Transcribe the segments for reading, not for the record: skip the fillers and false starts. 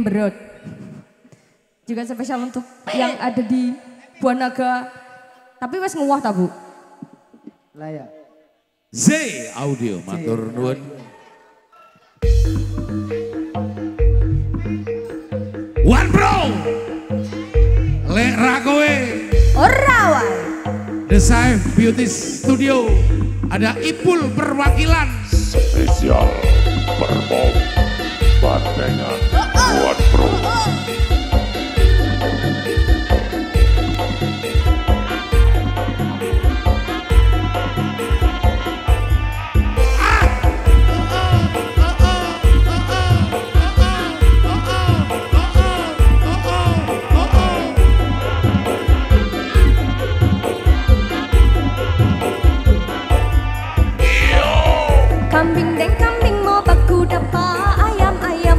Pemberot. Juga spesial untuk yang ada di Buah Naga. Tapi wes nguwah ta Bu? Lah ya. Z Audio matur nuwun. One Bro. Lek ra kowe. Ora wae. The Saif Beauty Studio. Ada Ipul perwakilan. Spesial perform Bandengan One Bro. Kambing deng kambing mau baku dapa, ayam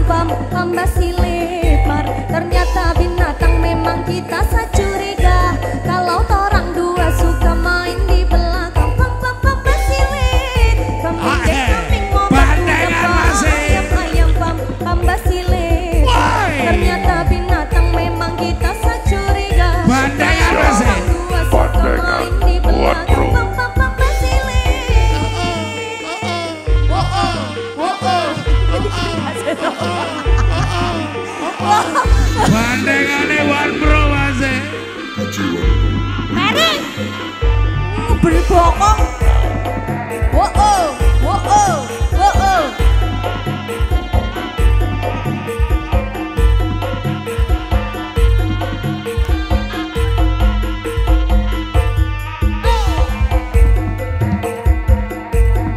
bam basi lebar. Ternyata binatang memang kita securiga. Kalau orang dua suka main di belakang basi le. Kambing deng kambing mau baku dapa, ayam bam basi lebar. Ternyata binatang memang kita securiga. Bandengan masih. Bandengan One Bro. Bandengane One Bro masih. Mary, beri bokong. Wow, wow, wow.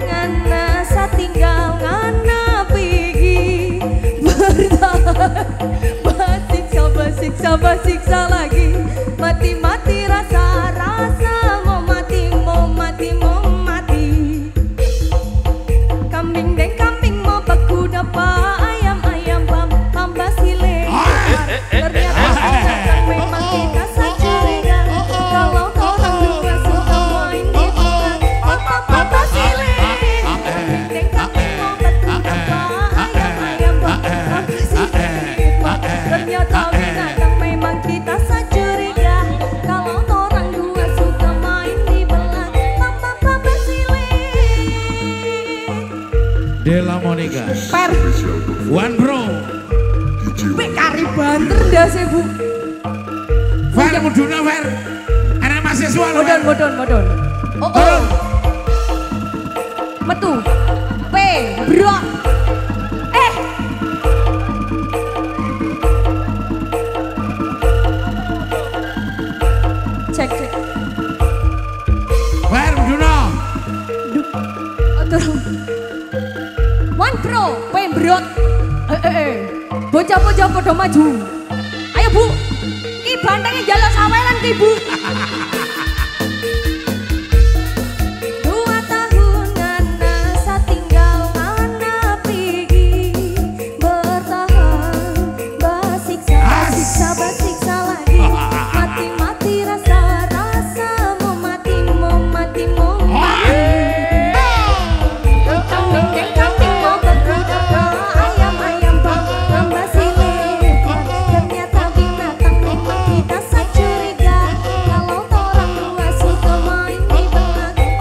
Ngana satinggal ngana pigi bertahan. Siksa lagi, mati rasa mau mati. Kambing deng kambing mau baku dapa, ayam bam basi lebar. Ternyata binatang memang kita securiga. Kalau orang dua suka main di belakang basi lebar. Kambing deng kambing mau baku dapa, ayam bam basi lebar. Ternyata binatang memang kita securiga. Kalau orang dua suka main di belakang basi lebar. Della Monica. Per One Bro. kari banter dah sih Bu. Fer muduna Fer. Enak mahasiswa lho. Modon. Oh. Metu. P. Bro. Cek. Fer muduna. Turun. One Pro. Pembrot. Bocah-bocah podo maju. Ayo Bu. Ki bantengnya jalan sawelan ki Bu. 2 tahun ngana satinggal ngana pigi bertahan. Basiksa lagi. Mati rasa mau mati. Kambing deng kambing mau baku dapa, ayam bam basi lebar. Ternyata binatang memang kita securiga. Kalau orang dua suka main di belakang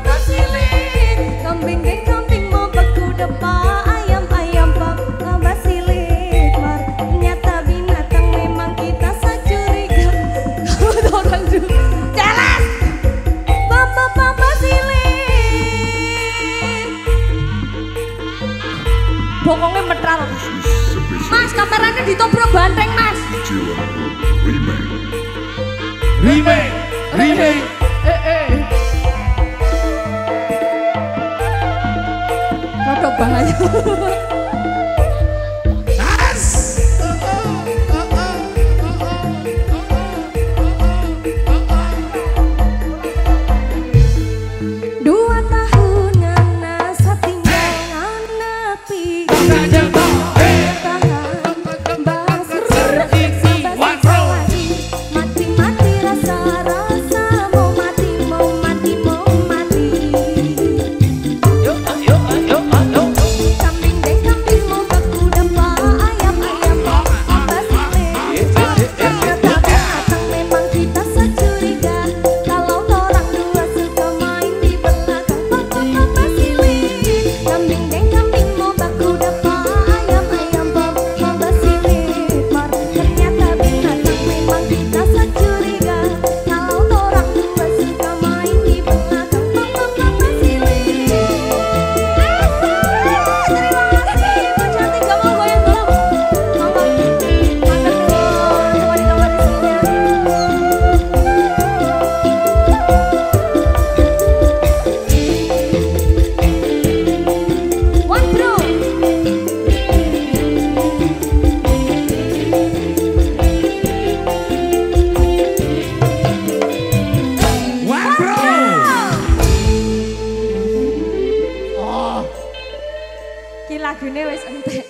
basi lebar. Kambing deng kambing mau baku dapa, ayam bam basi lebar. Ternyata binatang memang kita securiga. Kalau orang dua jelas basi lebar. Bokongnya metral. Mas, kamerannya ditobrak banteng Mas. Remake. Rodok bahaya. Dua tahun ngana satinggal ngana pigi. Mati rasa mau mati. Kambing lagune wis entek.